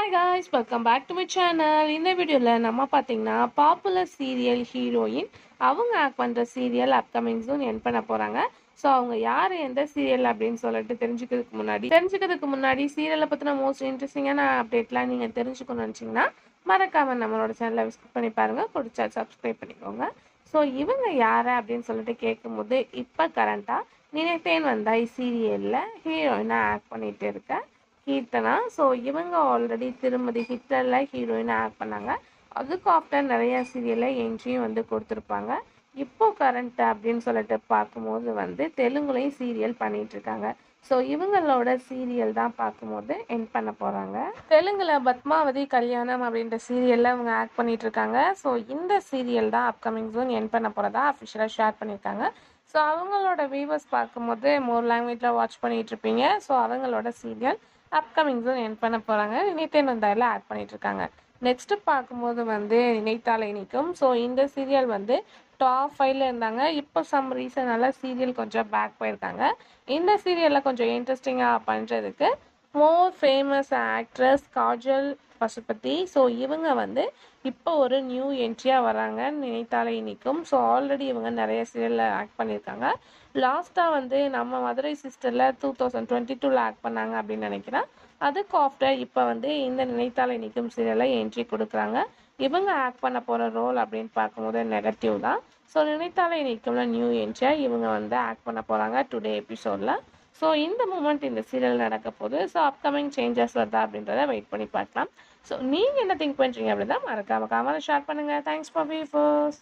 Hi guys, welcome back to my channel. இந்த வீடியோவில் நம்ம பார்த்தீங்கன்னா பாப்புலர் சீரியல் ஹீரோயின் அவங்க ஆக்ட் பண்ணுற சீரியல் அப்கமிங் சூன் என் பண்ண போகிறாங்க. ஸோ அவங்க யார், எந்த சீரியல் அப்படின்னு சொல்லிட்டு தெரிஞ்சுக்கிறதுக்கு முன்னாடி சீரியலை பற்றின மோஸ்ட் இன்ட்ரெஸ்டிங்கான அப்டேட்லாம் நீங்கள் தெரிஞ்சுக்கணும்னு நினச்சிங்கன்னா மறக்காமல் நம்மளோட சேனலை விசிட் பண்ணி பாருங்கள். பிடிச்சா சப்ஸ்கிரைப் பண்ணிக்கோங்க. ஸோ இவங்க யார் அப்படின்னு சொல்லிட்டு கேட்கும்போது, இப்போ கரண்ட்டாக நினைத்தேன் வந்தாய் சீரியலில் ஹீரோயினாக ஆக்ட் பண்ணிகிட்டு இருக்க கீர்த்தனா. ஸோ இவங்க ஆல்ரெடி திருமதி ஹிட்லரில் ஹீரோயினாக ஆக்ட் பண்ணாங்க. அதுக்கு ஆஃப்டர் நிறைய சீரியலில் என்ட்ரியும் கொடுத்துருப்பாங்க. இப்போ கரண்ட் அப்படின்னு சொல்லிட்டு பார்க்கும்போது தெலுங்குலையும் சீரியல் பண்ணிகிட்ருக்காங்க. ஸோ இவங்களோட சீரியல் தான் பார்க்கும்போது என் பண்ண போகிறாங்க. தெலுங்கில் பத்மாவதி கல்யாணம் அப்படின்ற சீரியலில் அவங்க ஆக்ட் பண்ணிகிட்ருக்காங்க. ஸோ இந்த சீரியல் தான் அப்கமிங் ஜூன் என் பண்ண போகிறதா அஃபிஷியலாக ஷேர் பண்ணியிருக்காங்க. ஸோ அவங்களோட வியூவர்ஸ் பார்க்கும்போது மோர் லாங்குவேஜில் வாட்ச் பண்ணிகிட்ருப்பீங்க. ஸோ அவங்களோட சீரியல் அப்கமிங் ஜூன் என் பண்ண போகிறாங்க. நினைத்தேன் வந்தாயில் ஆட் பண்ணிகிட்ருக்காங்க. நெக்ஸ்ட்டு பார்க்கும்போது நினைத்தாலே இனிக்கும். ஸோ இந்த சீரியல் டாப் 5ல இருந்தாங்க. இப்போ சம் ரீசனால சீரியல் கொஞ்சம் பேக் போயிருக்காங்க. இந்த சீரியலில் கொஞ்சம் இன்ட்ரெஸ்டிங்காக பண்ணுறதுக்கு மோர் famous actress Kajal Pasupathi. So இவங்க இப்போ ஒரு நியூ என்ட்ரியாக வராங்க நினைத்தாலே இனிக்கும். ஸோ ஆல்ரெடி இவங்க நிறைய சீரியலில் ஆக்ட் பண்ணியிருக்காங்க. லாஸ்ட்டாக நம்ம மதுரை சிஸ்டரில் 2022ல் ஆக்ட் பண்ணாங்க அப்படின்னு நினைக்கிறேன். அதுக்கு ஆஃப்டர் இப்போ இந்த நினைத்தாலே இனிக்கும் சீரியலில் என்ட்ரி கொடுக்குறாங்க. இவங்க ஆக்ட் பண்ண போகிற ரோல் அப்படின்னு பார்க்கும்போது நெகட்டிவ் தான். ஸோ நினைத்தாலே இனிக்கும்ல நியூ என்ட்ரியாக இவங்க ஆக்ட் பண்ண போகிறாங்க டுடே எபிசோடில். ஸோ இந்த மூமெண்ட் இந்த சீரியல் நடக்க போகுது. ஸோ அப்கமிங் சேஞ்சஸ் வருதா அப்படின்றத வெயிட் பண்ணி பார்க்கலாம். ஸோ நீங்கள் என்ன திங்க் பண்ணுறீங்க அப்படின்னா மறக்காம ஷேர் பண்ணுங்கள். Thanks for viewers.